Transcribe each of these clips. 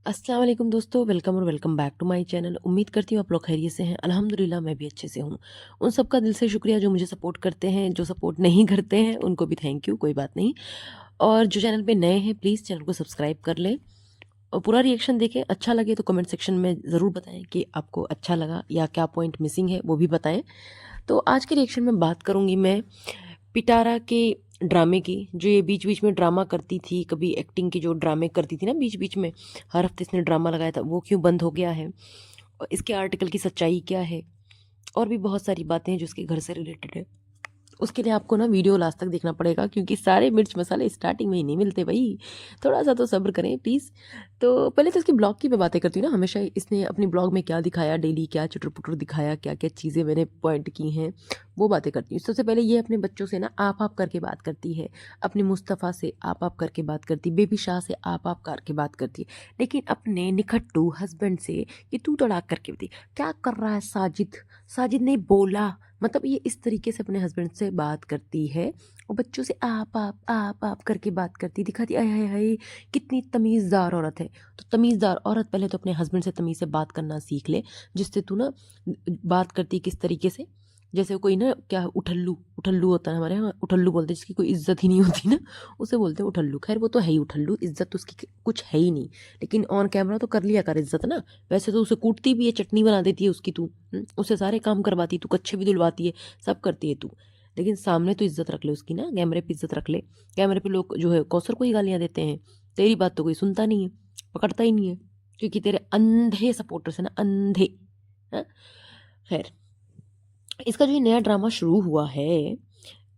अस्सलाम वालेकुम दोस्तों, वेलकम और welcome back to my channel. उम्मीद करती हूँ आप लोग खैरियत से हैं। अल्हम्दुलिल्लाह मैं भी अच्छे से हूँ। उन सब का दिल से शुक्रिया जो मुझे सपोर्ट करते हैं, जो सपोर्ट नहीं करते हैं उनको भी थैंक यू, कोई बात नहीं। और जो चैनल पे नए हैं प्लीज़ चैनल को सब्सक्राइब कर लें और पूरा रिएक्शन देखें। अच्छा लगे तो कमेंट सेक्शन में ज़रूर बताएं कि आपको अच्छा लगा या क्या पॉइंट मिसिंग है, वो भी बताएं। तो आज के रिएक्शन में बात करूँगी मैं पिटारा के ड्रामे की, जो ये बीच बीच में ड्रामा करती थी, कभी एक्टिंग के जो ड्रामे करती थी ना बीच बीच में, हर हफ्ते इसने ड्रामा लगाया था, वो क्यों बंद हो गया है और इसके आर्टिकल की सच्चाई क्या है, और भी बहुत सारी बातें हैं जो इसके घर से रिलेटेड है। उसके लिए आपको ना वीडियो लास्ट तक देखना पड़ेगा क्योंकि सारे मिर्च मसाले स्टार्टिंग में ही नहीं मिलते भाई। थोड़ा सा तो सब्र करें प्लीज़। तो पहले तो इसकी ब्लॉग की मैं बातें करती हूँ ना। हमेशा इसने अपनी ब्लॉग में क्या दिखाया, डेली क्या चुटर पुटर दिखाया, क्या क्या चीज़ें मैंने पॉइंट की हैं, वो बातें करती हूँ। सबसे पहले ये अपने बच्चों से ना आप करके बात करती है, अपने मुस्तफ़ा से आप करके बात करती है, बेबी शाह से आप करके बात करती है। लेकिन अपने निखट्टू हस्बैंड से ये तू तड़ाक करके होती, क्या कर रहा है साजिद, साजिद ने बोला, मतलब ये इस तरीके से अपने हस्बैंड से बात करती है और बच्चों से आप करके बात करती दिखाती। आय हाय हाय, कितनी तमीज़दार औरत है। तो तमीज़दार औरत पहले तो अपने हस्बैंड से तमीज़ से बात करना सीख ले, जिससे तू ना बात करती किस तरीके से, जैसे कोई ना क्या उठल्लू उठल्लू होता है, हमारे यहाँ उठल्लू बोलते हैं जिसकी कोई इज्जत ही नहीं होती ना, उसे बोलते हैं उठल्लू। खैर वो तो है ही उठल्लू, इज्जत तो उसकी कुछ है ही नहीं, लेकिन ऑन कैमरा तो कर लिया कर इज्जत ना। वैसे तो उसे कूटती भी है, चटनी बना देती है उसकी तू, उससे सारे काम करवाती, तू कच्छे भी धुलवाती है, सब करती है तू। लेकिन सामने तो इज्जत रख ले उसकी ना, कैमरे पे इज्जत रख ले। कैमरे पे लोग जो है कौसर को ही गालियाँ देते हैं, तेरी बात तो कोई सुनता नहीं है, पकड़ता ही नहीं है, क्योंकि तेरे अंधे सपोर्टर्स है ना, अंधे। हाँ? खैर, इसका जो ये नया ड्रामा शुरू हुआ है,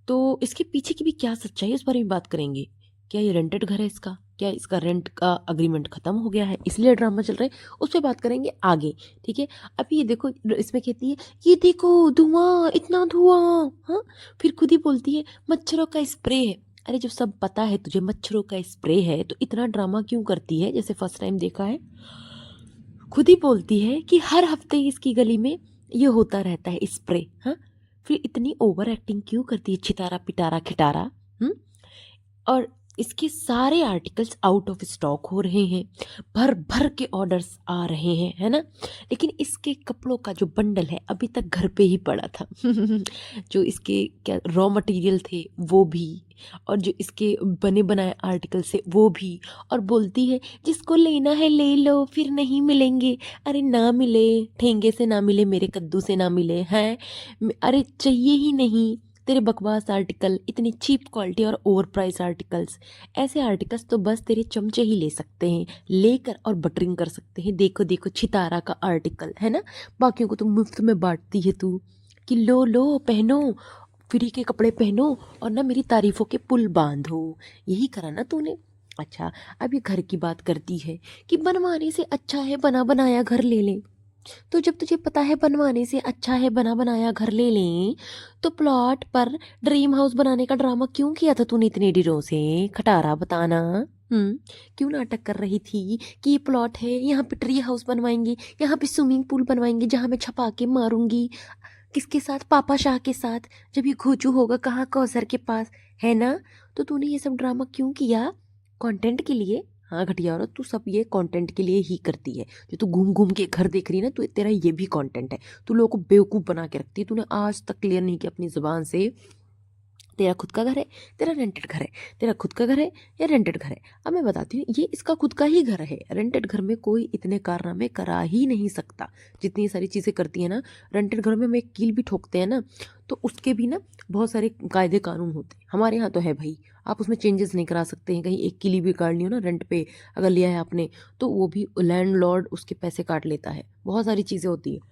तो इसके पीछे की भी क्या सच्चाई है उस बारे में बात करेंगे। क्या ये रेंटेड घर है इसका, क्या इसका रेंट का अग्रीमेंट खत्म हो गया है इसलिए ड्रामा चल रहा है, उस पर बात करेंगे आगे। ठीक है, अभी ये देखो, इसमें कहती है ये देखो धुआं, इतना धुआं। हाँ, फिर खुद ही बोलती है मच्छरों का स्प्रे है। अरे जब सब पता है तुझे मच्छरों का स्प्रे है तो इतना ड्रामा क्यों करती है, जैसे फर्स्ट टाइम देखा है। खुद ही बोलती है कि हर हफ्ते इसकी गली में ये होता रहता है स्प्रे। हाँ, फिर इतनी ओवर एक्टिंग क्यों करती है, छितारा पिटारा खिटारा। हम्म, और इसके सारे आर्टिकल्स आउट ऑफ स्टॉक हो रहे हैं, भर भर के ऑर्डर्स आ रहे हैं, है ना। लेकिन इसके कपड़ों का जो बंडल है अभी तक घर पे ही पड़ा था। जो इसके क्या रॉ मटेरियल थे वो भी, और जो इसके बने बनाए आर्टिकल से वो भी। और बोलती है जिसको लेना है ले लो, फिर नहीं मिलेंगे। अरे ना मिले, ठेंगे से ना मिले, मेरे कद्दू से ना मिले हैं, अरे चाहिए ही नहीं तेरे बकवास आर्टिकल, इतनी चीप क्वालिटी और ओवर प्राइस आर्टिकल्स। ऐसे आर्टिकल्स तो बस तेरे चमचे ही ले सकते हैं, लेकर और बटरिंग कर सकते हैं। देखो देखो छितारा का आर्टिकल है ना, बाकियों को तो मुफ्त में बांटती है तू कि लो लो पहनो, फ्री के कपड़े पहनो और ना मेरी तारीफों के पुल बांधो। यही करा ना तूने। अच्छा, अब ये घर की बात करती है कि बनवाने से अच्छा है बना बनाया घर ले लें। तो जब तुझे पता है बनवाने से अच्छा है बना बनाया घर ले लें, तो प्लॉट पर ड्रीम हाउस बनाने का ड्रामा क्यों किया था तूने इतने दिनों से, खटारा बताना। क्यों नाटक कर रही थी कि ये प्लॉट है, यहाँ पे ट्री हाउस बनवाएंगे, यहाँ पे स्विमिंग पूल बनवाएंगे जहाँ मैं छपा के मारूंगी। किसके साथ, पापा शाह के साथ, जब ये घोचू होगा कहाँ, कौसर के पास, है ना। तो तूने ये सब ड्रामा क्यों किया, कंटेंट के लिए। हाँ घटिया औरत, तू सब ये कंटेंट के लिए ही करती है। जो तू घूम घूम के घर देख रही है ना, तो तेरा ये भी कंटेंट है। तू लोगों को बेवकूफ़ बना के रखती है। तूने आज तक क्लियर नहीं किया अपनी ज़ुबान से, तेरा खुद का घर है, तेरा रेंटेड घर है, तेरा खुद का घर है या रेंटेड घर है। अब मैं बताती हूँ, ये इसका खुद का ही घर है। रेंटेड घर में कोई इतने कारनामे करा ही नहीं सकता जितनी सारी चीज़ें करती है ना। रेंटेड घर में हम एक कील भी ठोकते हैं ना, तो उसके भी ना बहुत सारे कायदे कानून होते हैं। हमारे यहाँ तो है भाई, आप उसमें चेंजेस नहीं करा सकते हैं। कहीं एक किली भी काटनी हो ना रेंट पे अगर लिया है आपने, तो वो भी लैंडलॉर्ड उसके पैसे काट लेता है। बहुत सारी चीज़ें होती है।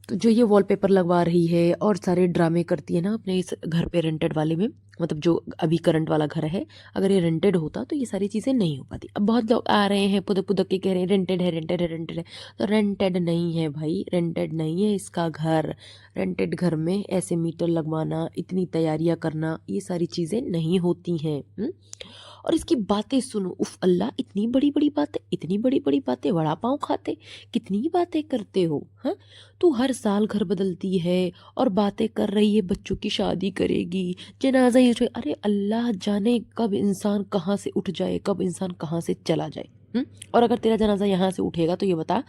तो जो ये वॉलपेपर लगवा रही है और सारे ड्रामे करती है ना अपने इस घर पे रेंटेड वाले में, मतलब जो अभी करंट वाला घर है, अगर ये रेंटेड होता तो ये सारी चीज़ें नहीं हो पाती। अब बहुत लोग आ रहे हैं पुदक पुदक के कह रहे हैं रेंटेड है रेंटेड है रेंटेड है। तो रेंटेड नहीं है भाई, रेंटेड नहीं है इसका घर। रेंटेड घर में ऐसे मीटर लगवाना, इतनी तैयारियां करना, ये सारी चीज़ें नहीं होती हैं। और इसकी बातें सुनो, उफ अल्लाह, इतनी बड़ी बड़ी बातें, इतनी बड़ी बड़ी बातें, वड़ा पाँव खाते, कितनी बातें करते हो। हाँ, तू हर साल घर बदलती है और बातें कर रही है बच्चों की शादी करेगी, जनाजा ही। अरे अल्लाह जाने कब इंसान कहाँ से उठ जाए, कब इंसान कहाँ से चला जाए। और अगर तेरा जनाजा यहाँ से उठेगा तो ये बता,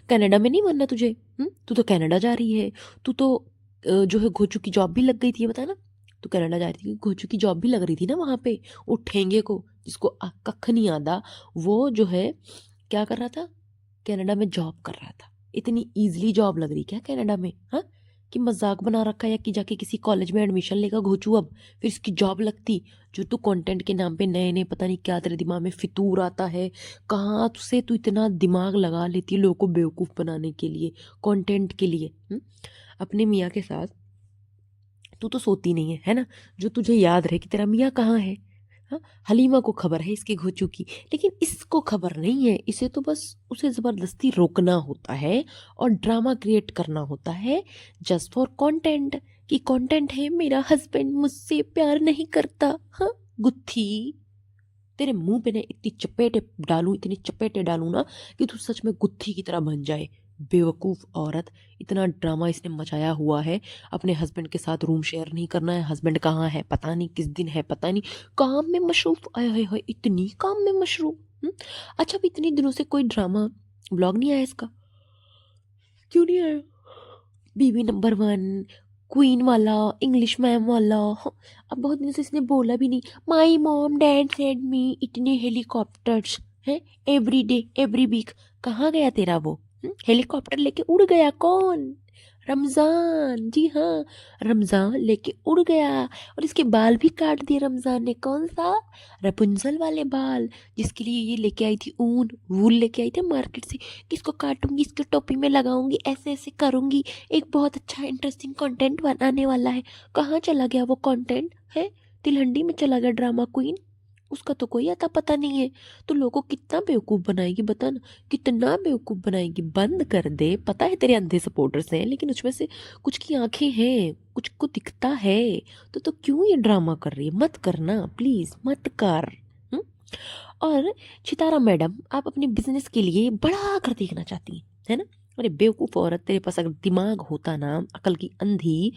कनाडा में नहीं मरना तुझे? तू तो कनाडा जा रही है। तू तो जो है घोचू की जॉब भी लग गई थी, ये बता ना। तू कनाडा जा रही थी, घोचू की जॉब भी लग रही थी ना वहाँ पे। उठेंगे को जिसको कख नहीं आता, वो जो है क्या कर रहा था, कनाडा में जॉब कर रहा था। इतनी ईजिली जॉब लग रही क्या कनाडा में? हाँ, कि मजाक बना रखा है या कि जाके किसी कॉलेज में एडमिशन लेगा घोचू अब, फिर इसकी जॉब लगती। जो तू कंटेंट के नाम पे नए नए पता नहीं क्या तेरे दिमाग में फितूर आता है, कहाँ से तू इतना दिमाग लगा लेती है लोगों को बेवकूफ़ बनाने के लिए, कंटेंट के लिए। अपने मियाँ के साथ तू तो सोती नहीं है ना? जो तुझे याद रहे कि तेरा मियाँ कहाँ है। हाँ, हलीमा को खबर है इसके घोचू की, लेकिन इसको खबर नहीं है। इसे तो बस उसे ज़बरदस्ती रोकना होता है और ड्रामा क्रिएट करना होता है, जस्ट फॉर कंटेंट। कि कंटेंट है मेरा हस्बैंड मुझसे प्यार नहीं करता। हाँ, गुत्थी, तेरे मुंह पे ना इतनी चपेटे डालूं, इतनी चपेटे डालूं ना कि तू सच में गुत्थी की तरह बन जाए। बेवकूफ़ औरत, इतना ड्रामा इसने मचाया हुआ है। अपने हस्बैंड के साथ रूम शेयर नहीं करना है, हस्बैंड कहाँ है पता नहीं, किस दिन है पता नहीं, काम में मशरूफ। आया है, हाय इतनी काम में मशरूफ। अच्छा, अब इतने दिनों से कोई ड्रामा ब्लॉग नहीं आया इसका? क्यों नहीं आया? बीवी नंबर वन, क्वीन वाला, इंग्लिश मैम वाला। हाँ, अब बहुत दिन से इसने बोला भी नहीं। माई मॉम डैड सेड मी, इतने हेलीकॉप्टर्स हैं एवरी डे एवरी वीक। कहाँ गया तेरा वो? हेलीकॉप्टर लेके उड़ गया कौन? रमजान, जी हाँ, रमजान लेके उड़ गया। और इसके बाल भी काट दिए रमजान ने। कौन सा? रपुंजल वाले बाल, जिसके लिए ये लेके आई थी ऊन, वूल लेके आई थी मार्केट से। किसको काटूंगी, इसके टोपी में लगाऊंगी, ऐसे ऐसे करूंगी, एक बहुत अच्छा इंटरेस्टिंग कंटेंट बनाने वाला है। कहाँ चला गया वो कंटेंट? है तिलहंडी में चला गया ड्रामा क्वीन। उसका तो कोई अता पता नहीं है। तो लोगों को कितना बेवकूफ़ बनाएगी बता ना, कितना बेवकूफ़ बनाएगी। बंद कर दे। पता है तेरे अंधे सपोर्टर्स हैं, लेकिन उसमें से कुछ की आंखें हैं, कुछ को दिखता है। तो क्यों ये ड्रामा कर रही है? मत करना प्लीज़, मत कर। हम्म? और चितारा मैडम, आप अपने बिजनेस के लिए बड़ा कर देखना चाहती हैं, है ना? अरे बेवकूफ़ औरत, तेरे पास अगर दिमाग होता ना, अकल की अंधी,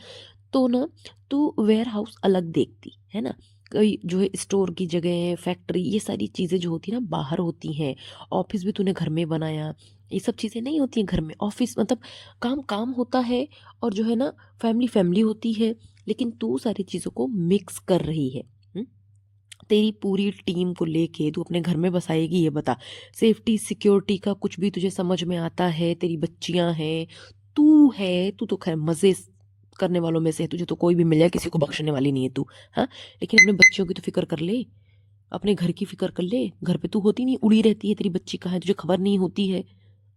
तो ना तू वेयर हाउस अलग देखती, है ना? कोई जो है स्टोर की जगह, फैक्ट्री, ये सारी चीज़ें जो होती हैं ना बाहर होती हैं। ऑफिस भी तूने घर में बनाया। ये सब चीज़ें नहीं होती हैं घर में। ऑफिस मतलब काम काम होता है, और जो है ना फैमिली फैमिली होती है। लेकिन तू सारी चीज़ों को मिक्स कर रही है। हुँ? तेरी पूरी टीम को लेके तू अपने घर में बसाएगी, ये बता? सेफ्टी सिक्योरिटी का कुछ भी तुझे समझ में आता है? तेरी बच्चियां हैं, तू है, तू तो खैर मज़े करने वालों में से है, तुझे तो कोई भी मिल जाए, किसी को बख्शने वाली नहीं है तू। हाँ, लेकिन अपने बच्चियों की तो फिक्र कर ले, अपने घर की फिक्र कर ले। घर पे तू होती नहीं, उड़ी रहती है। तेरी बच्ची कहाँ है तुझे खबर नहीं होती है।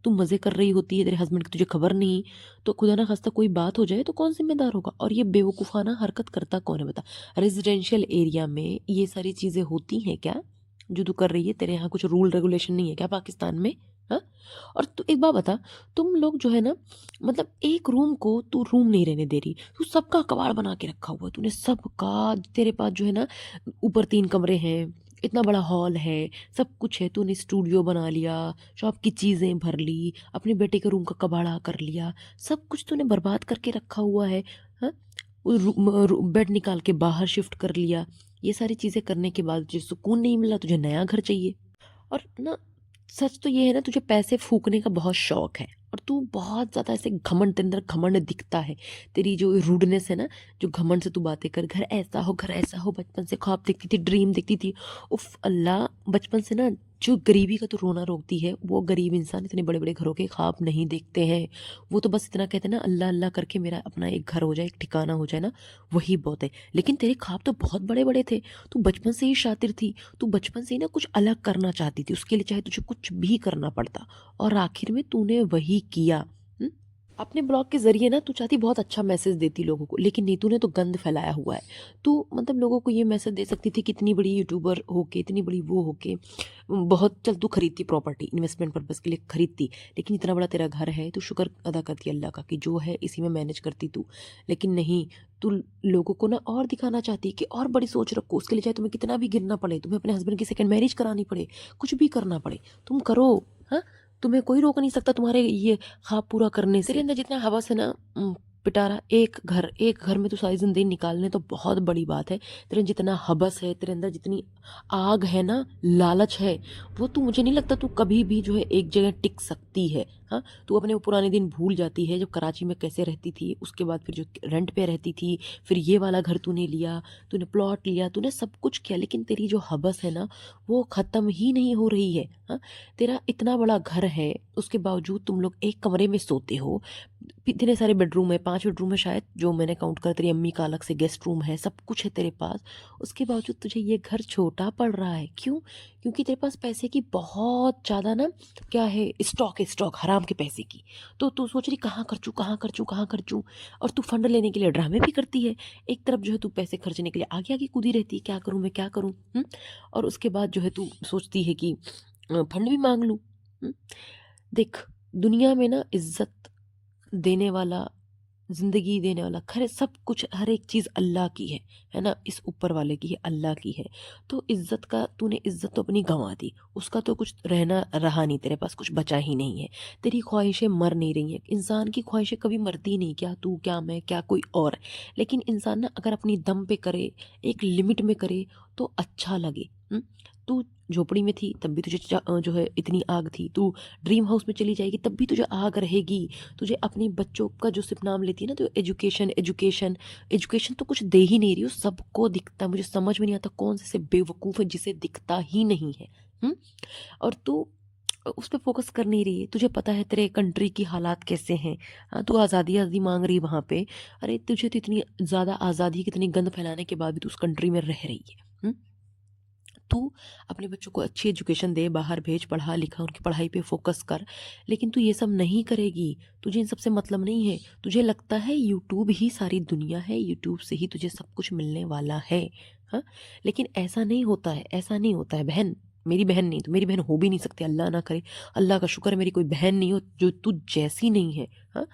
तू मज़े कर रही होती है, तेरे हस्बैंड की तुझे खबर नहीं। तो खुदा ना खास्ता कोई बात हो जाए तो कौन जिम्मेदार होगा? और ये बेवकूफ़ाना हरकत करता कौन है बता? रेजिडेंशियल एरिया में ये सारी चीज़ें होती हैं क्या जो तू कर रही है? तेरे यहाँ कुछ रूल रेगुलेशन नहीं है क्या पाकिस्तान में? हाँ, और तू एक बात बता, तुम लोग जो है ना, मतलब एक रूम को तू रूम नहीं रहने दे रही, तू सबका कबाड़ बना के रखा हुआ है तूने सबका। तेरे पास जो है ना ऊपर 3 कमरे हैं, इतना बड़ा हॉल है, सब कुछ है। तूने स्टूडियो बना लिया, शॉप की चीज़ें भर ली, अपने बेटे के रूम का कबाड़ा कर लिया, सब कुछ तूने बर्बाद करके रखा हुआ है। हाँ, बेड निकाल के बाहर शिफ्ट कर लिया। ये सारी चीज़ें करने के बाद तुझे सुकून नहीं मिला, तुझे नया घर चाहिए। और ना सच तो ये है ना, तुझे पैसे फूकने का बहुत शौक है, और तू बहुत ज़्यादा ऐसे घमंड, तेरे अंदर घमंड दिखता है। तेरी जो रूडनेस है ना, जो घमंड से तू बातें कर, घर ऐसा हो, घर ऐसा हो, बचपन से ख्वाब देखती थी, ड्रीम देखती थी। उफ अल्लाह, बचपन से ना जो गरीबी का तो रोना रोकती है, वो गरीब इंसान इतने बड़े बड़े घरों के ख्वाब नहीं देखते हैं। वो तो बस इतना कहते हैं ना, अल्लाह अल्लाह करके मेरा अपना एक घर हो जाए, एक ठिकाना हो जाए ना, वही बहुत है। लेकिन तेरे ख्वाब तो बहुत बड़े बड़े थे। तू बचपन से ही शातिर थी। तू बचपन से ही ना कुछ अलग करना चाहती थी, उसके लिए चाहे तुझे कुछ भी करना पड़ता, और आखिर में तूने वही किया। हुँ? अपने ब्लॉग के ज़रिए ना तू चाहती बहुत अच्छा मैसेज देती लोगों को, लेकिन नहीं, तूने तो गंद फैलाया हुआ है। तू मतलब लोगों को ये मैसेज दे सकती थी कि इतनी बड़ी यूट्यूबर होके, इतनी बड़ी वो होके, बहुत चल तू खरीदती प्रॉपर्टी, इन्वेस्टमेंट पर्पज़ के लिए खरीदती, लेकिन इतना बड़ा तेरा घर है, तू शुक्र अदा करती अल्लाह का कि जो है इसी में मैनेज करती तू। लेकिन नहीं, तू लोगों को ना और दिखाना चाहती है कि और बड़ी सोच रखो, उसके लिए चाहे तुम्हें कितना भी गिरना पड़े, तुम्हें अपने हस्बैंड की सेकंड मैरिज करानी पड़े, कुछ भी करना पड़े, तुम करो। हाँ, तुम्हें कोई रोक नहीं सकता तुम्हारे ये ख्वाब पूरा करने से। तेरे अंदर जितना हवस है ना, पिटारा, एक घर में तू सारी ज़िंदगी निकालने तो बहुत बड़ी बात है। तेरे अंदर जितना हवस है, तेरे अंदर जितनी आग है ना, लालच है, वो तू, मुझे नहीं लगता तू कभी भी जो है एक जगह टिक सकती है। हाँ, तू अपने वो पुराने दिन भूल जाती है, जब कराची में कैसे रहती थी, उसके बाद फिर जो रेंट पे रहती थी, फिर ये वाला घर तूने लिया, तूने प्लॉट लिया, तूने सब कुछ किया, लेकिन तेरी जो हवस है ना, वो ख़त्म ही नहीं हो रही है। हाँ, तेरा इतना बड़ा घर है, उसके बावजूद तुम लोग एक कमरे में सोते हो। इतने सारे बेडरूम है, 5 बेडरूम है शायद, जो मैंने काउंट करा, तेरी अम्मी का अलग से गेस्ट रूम है, सब कुछ है तेरे पास। उसके बावजूद तुझे ये घर छोटा पड़ रहा है, क्यों? क्योंकि तेरे पास पैसे की बहुत ज़्यादा ना, क्या है, स्टॉक है, स्टॉक हराम के पैसे की। तो तू सोच रही कहाँ खर्चूँ, कहाँ खर्चूँ, कहाँ खर्चूँ, और तू फंड लेने के लिए ड्रामे भी करती है। एक तरफ जो है तू पैसे खर्चने के लिए आगे आगे कूदी रहती है, क्या करूँ मैं, क्या करूँ? और उसके बाद जो है तू सोचती है कि फंड भी मांग लूँ। हुँ? देख, दुनिया में ना इज्जत देने वाला, ज़िंदगी देने वाला, खैर सब कुछ, हर एक चीज़ अल्लाह की है ना? इस ऊपर वाले की है, अल्लाह की है। तो इज़्ज़त का, तूने इज़्ज़त तो अपनी गँवा दी, उसका तो कुछ रहना रहा नहीं, तेरे पास कुछ बचा ही नहीं है। तेरी ख्वाहिशें मर नहीं रही हैं, इंसान की ख्वाहिशें कभी मरती नहीं, क्या तू, क्या मैं, क्या कोई और। लेकिन इंसान ना अगर अपनी दम पे करे, एक लिमिट में करे, तो अच्छा लगे। तू झोपड़ी में थी तब भी तुझे जो है इतनी आग थी, तू ड्रीम हाउस में चली जाएगी तब भी तुझे आग रहेगी। तुझे अपने बच्चों का जो सिर्फ नाम लेती है ना, तो एजुकेशन एजुकेशन एजुकेशन तो कुछ दे ही नहीं रही हो, सबको दिखता है। मुझे समझ में नहीं आता कौन से बेवकूफ़ है जिसे दिखता ही नहीं है। हुँ? और तू उस पे फोकस कर नहीं रही है। तुझे पता है तेरे कंट्री की हालात कैसे हैं। हाँ, तू आज़ादी आज़ादी मांग रही है वहाँ पे। अरे तुझे तो इतनी ज़्यादा आज़ादी, कितनी गंद फैलाने के बाद भी तू उस कंट्री में रह रही है। तू अपने बच्चों को अच्छी एजुकेशन दे, बाहर भेज, पढ़ा लिखा, उनकी पढ़ाई पे फोकस कर, लेकिन तू ये सब नहीं करेगी। तुझे इन सब से मतलब नहीं है। तुझे लगता है यूट्यूब ही सारी दुनिया है, यूट्यूब से ही तुझे सब कुछ मिलने वाला है। हाँ, लेकिन ऐसा नहीं होता है, ऐसा नहीं होता है बहन। मेरी बहन नहीं, तो मेरी बहन हो भी नहीं सकती, अल्लाह ना करे। अल्लाह का शुक्र है मेरी कोई बहन नहीं हो जो तू जैसी नहीं है। हाँ,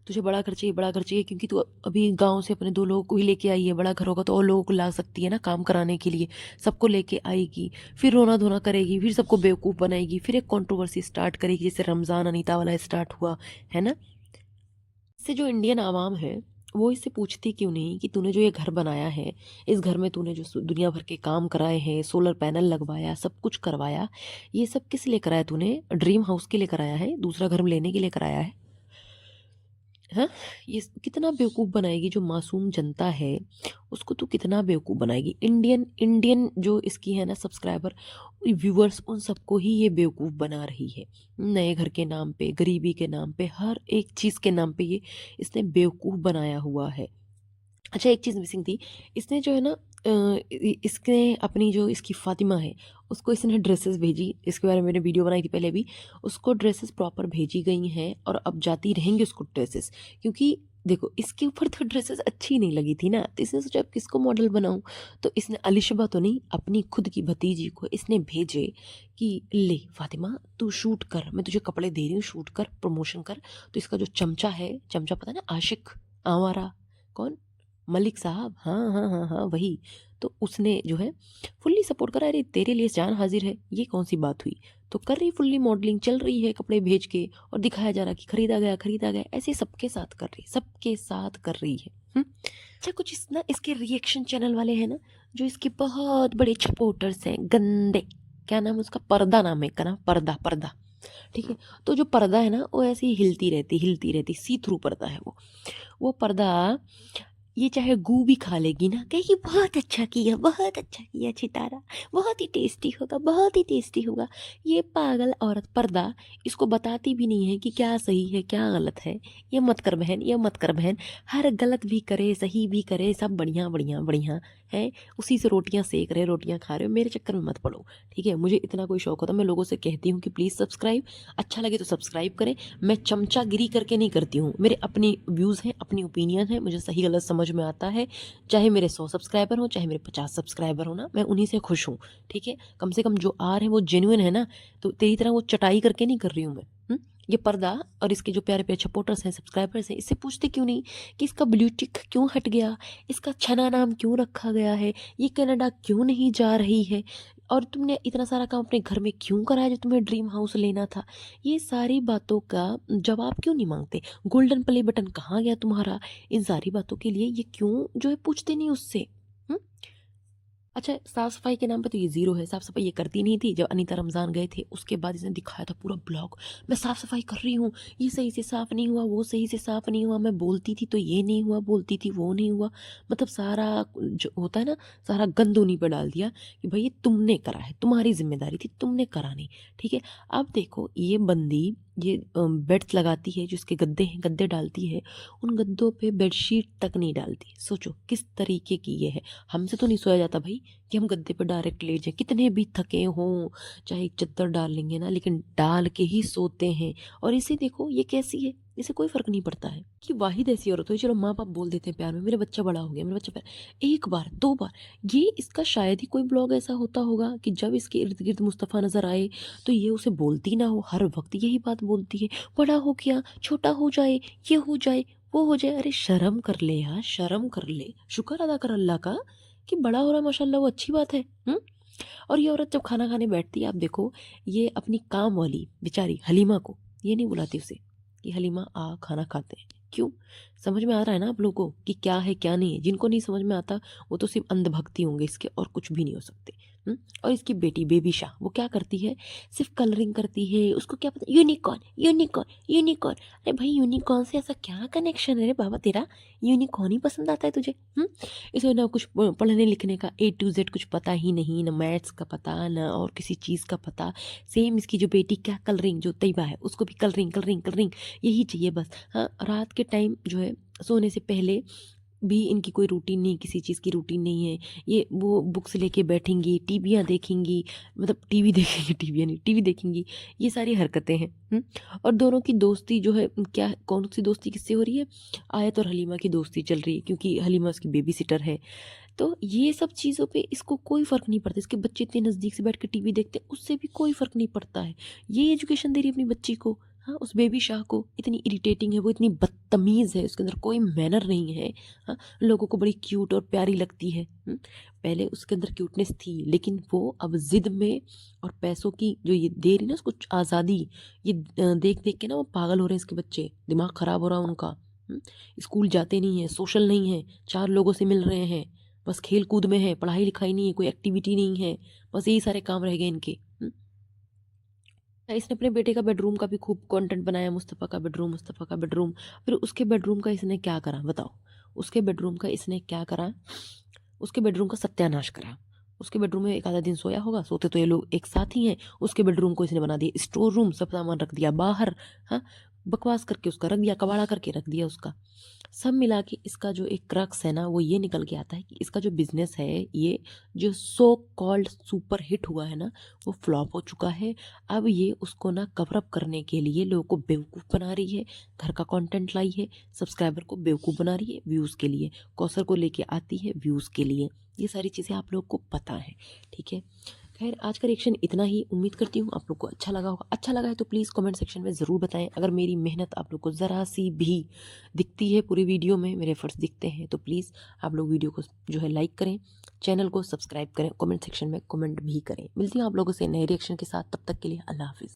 तुझे बड़ा घर चाहिए क्योंकि तू अभी गाँव से अपने 2 लोगों को ही लेके आई है। बड़ा घर होगा तो और लोगों को ला सकती है ना काम कराने के लिए, सबको लेके आएगी, फिर रोना-धोना करेगी, फिर सबको बेवकूफ़ बनाएगी, फिर एक कंट्रोवर्सी स्टार्ट करेगी, जैसे रमज़ान अनीता वाला स्टार्ट हुआ, है ना? इससे जो इंडियन आवाम है, वो इससे पूछती क्यों नहीं कि तूने जो ये घर बनाया है, इस घर में तूने जो दुनिया भर के काम कराए हैं, सोलर पैनल लगवाया, सब कुछ करवाया, ये सब किस लिए कराया तूने? ड्रीम हाउस के लिए कराया है? दूसरा घर लेने के लिए कराया है? हाँ, ये कितना बेवकूफ़ बनाएगी जो मासूम जनता है, उसको तो कितना बेवकूफ़ बनाएगी। इंडियन इंडियन जो इसकी है ना सब्सक्राइबर, व्यूअर्स, उन सबको ही ये बेवकूफ़ बना रही है। नए घर के नाम पे, गरीबी के नाम पे, हर एक चीज़ के नाम पे ये इसने बेवकूफ़ बनाया हुआ है। अच्छा, एक चीज़ मिसिंग थी, इसने जो है ना इसने अपनी जो इसकी फ़ातिमा है, उसको इसने ड्रेसेस भेजी, इसके बारे में मैंने वीडियो बनाई थी पहले भी। उसको ड्रेसेस प्रॉपर भेजी गई हैं और अब जाती रहेंगी उसको ड्रेसेस, क्योंकि देखो इसके ऊपर तो ड्रेसेस अच्छी नहीं लगी थी ना, तो इसने सोचा अब किसको मॉडल बनाऊं। तो इसने अलिशबा तो नहीं, अपनी खुद की भतीजी को इसने भेजे कि ले फ़ातिमा, तू शूट कर, मैं तुझे कपड़े दे रही हूँ, शूट कर, प्रमोशन कर। तो इसका जो चमचा है, चमचा पता है ना, आशिक, आवारा, कौन, मलिक साहब, हाँ हाँ हाँ हाँ वही। तो उसने जो है फुल्ली सपोर्ट करा, अरे तेरे लिए जान हाजिर है, ये कौन सी बात हुई। तो कर रही फुल्ली मॉडलिंग, चल रही है कपड़े भेज के, और दिखाया जा रहा कि खरीदा गया, खरीदा गया, ऐसे सबके साथ कर रही, सबके साथ कर रही है। अच्छा, कुछ इस ना इसके रिएक्शन चैनल वाले हैं ना, जो इसके बहुत बड़े सपोर्टर्स हैं, गंदे, क्या नाम है उसका, पर्दा नाम है का नाम, पर्दा, पर्दा, ठीक है। तो जो पर्दा है ना, वो ऐसे ही हिलती रहती, सी थ्रू पर्दा है वो पर्दा, ये चाहे गू भी खा लेगी ना, कहेगी बहुत अच्छा किया सितारा, बहुत ही टेस्टी होगा, बहुत ही टेस्टी होगा। ये पागल औरत पर्दा इसको बताती भी नहीं है कि क्या सही है क्या गलत है। ये मत कर बहन, ये मत कर बहन, हर गलत भी करे सही भी करे, सब बढ़िया बढ़िया बढ़िया है। उसी से रोटियां सेक रहे, रोटियां खा रहे हो, मेरे चक्कर में मत पड़ो, ठीक है। मुझे इतना कोई शौक होता, मैं लोगों से कहती हूँ कि प्लीज़ सब्सक्राइब, अच्छा लगे तो सब्सक्राइब करें। मैं चमचागिरी करके नहीं करती हूँ, मेरे अपने व्यूज़ हैं, अपनी ओपिनियन है, मुझे सही गलत समझ में आता है। चाहे मेरे 100 सब्सक्राइबर हो, चाहे मेरे 50 सब्सक्राइबर हो ना, मैं उन्हीं से खुश हूँ, ठीक है। कम से कम जो आ रहे हैं वो जेन्युइन है ना, तो तेरी तरह वो चटाई करके नहीं कर रही हूँ मैं। ये पर्दा और इसके जो प्यारे प्यारे सपोर्टर्स हैं, सब्सक्राइबर्स हैं, इससे पूछते क्यों नहीं कि इसका ब्लू टिक क्यों हट गया, इसका छना नाम क्यों रखा गया है, ये कनाडा क्यों नहीं जा रही है। और तुमने इतना सारा काम अपने घर में क्यों कराया जो तुम्हें ड्रीम हाउस लेना था? ये सारी बातों का जवाब क्यों नहीं माँगते? गोल्डन प्ले बटन कहाँ गया तुम्हारा? इन सारी बातों के लिए ये क्यों जो है पूछते नहीं उससे? हुँ? अच्छा, साफ-सफाई के नाम पे तो ये ज़ीरो है, साफ-सफाई ये करती नहीं थी। जब अनीता रमज़ान गए थे, उसके बाद इसने दिखाया था पूरा ब्लॉग, मैं साफ-सफाई कर रही हूँ, ये सही से साफ़ नहीं हुआ, वो सही से साफ़ नहीं हुआ, मैं बोलती थी तो ये नहीं हुआ, बोलती थी वो नहीं हुआ। मतलब सारा जो होता है ना, सारा गंद उन्हीं पे डाल दिया कि भई ये तुमने करा है, तुम्हारी ज़िम्मेदारी थी, तुमने करा नहीं, ठीक है? अब देखो ये बंदी ये बेड्स लगाती है, जो इसके गद्दे हैं, गद्दे डालती है, उन गद्दों पे बेडशीट तक नहीं डालती। सोचो किस तरीके की ये है। हमसे तो नहीं सोया जाता भई कि हम गद्दे पे डायरेक्ट लेट जाएँ, कितने भी थके हों, चाहे एक चद्दर डाल लेंगे ना, लेकिन डाल के ही सोते हैं। और इसे देखो ये कैसी है, इसे कोई फ़र्क नहीं पड़ता है कि वाहिद ऐसी औरत हुई, चलो माँ-बाप बोल देते हैं प्यार में, मेरा बच्चा बड़ा हो गया, मेरा बच्चा प्यार 1 बार, 2 बार, ये इसका शायद ही कोई ब्लॉग ऐसा होता होगा कि जब इसके इर्द-गिर्द मुस्तफ़ा नज़र आए, तो ये उसे बोलती ना हो, हर वक़्त यही बात बोलती है, बड़ा हो गया, छोटा हो जाए, ये हो जाए, वो हो जाए। अरे शर्म कर ले यार, शर्म कर ले। शुक्र अदा कर अल्लाह का कि बड़ा हो रहा है माशाल्लाह, वो अच्छी बात है। हुँ? और ये औरत जब खाना खाने बैठती है, आप देखो, ये अपनी काम वाली बेचारी हलीमा को ये नहीं बुलाती उसे कि हलीमा आ खाना खाते हैं। क्यों? समझ में आ रहा है ना आप लोगों को कि क्या है क्या नहीं है। जिनको नहीं समझ में आता वो तो सिर्फ अंधभक्ति होंगे इसके, और कुछ भी नहीं हो सकते। और इसकी बेटी बेबी शाह वो क्या करती है, सिर्फ कलरिंग करती है, उसको क्या पता, यूनिकॉर्न यूनिकॉर्न यूनिकॉर्न। अरे भाई यूनिकॉर्न से ऐसा क्या कनेक्शन है रे बाबा तेरा? यूनिकॉर्न ही पसंद आता है तुझे? इसे ना कुछ पढ़ने लिखने का ए टू जेड कुछ पता ही नहीं, ना मैथ्स का पता, ना और किसी चीज़ का पता। सेम इसकी जो बेटी क्या कलरिंग, जो तैयबा है, उसको भी कलरिंग कलरिंग कलरिंग यही चाहिए बस। हाँ, रात के टाइम जो है सोने से पहले भी इनकी कोई रूटीन नहीं, किसी चीज़ की रूटीन नहीं है। ये वो बुक्स लेके बैठेंगी, टीवियाँ देखेंगी, मतलब टीवी देखेंगी, टीवियाँ नहीं, टीवी देखेंगी, ये सारी हरकतें हैं। और दोनों की दोस्ती जो है, क्या कौन-सी दोस्ती किससे हो रही है? आयत और हलीमा की दोस्ती चल रही है, क्योंकि हलीमा उसकी बेबी सिटर है। तो ये सब चीज़ों पे इसको कोई फ़र्क नहीं पड़ता। इसके बच्चे इतने नज़दीक से बैठ के टीवी देखते हैं, उससे भी कोई फ़र्क नहीं पड़ता है। ये एजुकेशन दे रही है अपनी बच्ची को, हाँ, उस बेबी शाह को। इतनी इरिटेटिंग है वो, इतनी बदतमीज़ है, उसके अंदर कोई मैनर नहीं है। हाँ, लोगों को बड़ी क्यूट और प्यारी लगती है। पहले उसके अंदर क्यूटनेस थी, लेकिन वो अब ज़िद में और पैसों की जो ये दे रही ना उसको आज़ादी, ये देख-देख के ना वो पागल हो रहे हैं इसके बच्चे, दिमाग ख़राब हो रहा है उनका। स्कूल जाते नहीं हैं, सोशल नहीं हैं, 4 लोगों से मिल रहे हैं, बस खेल-कूद में हैं, पढ़ाई-लिखाई नहीं है, कोई एक्टिविटी नहीं है, बस यही सारे काम रह गए इनके। इसने अपने बेटे का बेडरूम का भी खूब कंटेंट बनाया, मुस्तफ़ा का बेडरूम, मुस्तफ़ा का बेडरूम। फिर उसके बेडरूम का इसने क्या करा बताओ? उसके बेडरूम का इसने क्या करा? उसके बेडरूम का सत्यानाश करा। उसके बेडरूम में एक आधा दिन सोया होगा, सोते तो ये लोग एक साथ ही हैं। उसके बेडरूम को इसने बना दिया स्टोर रूम, सब सामान रख दिया बाहर, हाँ? बकवास करके उसका रख दिया, कबाड़ा करके रख दिया उसका। सब मिला के इसका जो एक क्रक्स है ना, वो ये निकल के आता है कि इसका जो बिज़नेस है, ये जो सो कॉल्ड सुपर हिट हुआ है ना, वो फ्लॉप हो चुका है। अब ये उसको ना कवर अप करने के लिए लोगों को बेवकूफ़ बना रही है, घर का कंटेंट लाई है, सब्सक्राइबर को बेवकूफ़ बना रही है व्यूज़ के लिए, कौसर को लेके आती है व्यूज़ के लिए। ये सारी चीज़ें आप लोग को पता है, ठीक है? खैर आज का रिएक्शन इतना ही, उम्मीद करती हूँ आप लोग को अच्छा लगा होगा। अच्छा लगा है तो प्लीज़ कमेंट सेक्शन में ज़रूर बताएँ। अगर मेरी मेहनत आप लोग को ज़रा-सी भी दिखती है पूरी वीडियो में, मेरे एफर्ट्स दिखते हैं, तो प्लीज़ आप लोग वीडियो को जो है लाइक करें, चैनल को सब्सक्राइब करें, कमेंट सेक्शन में कमेंट भी करें। मिलती हूँ आप लोगों से नए रिएक्शन के साथ, तब तक के लिए अल्लाह हाफ़िज़।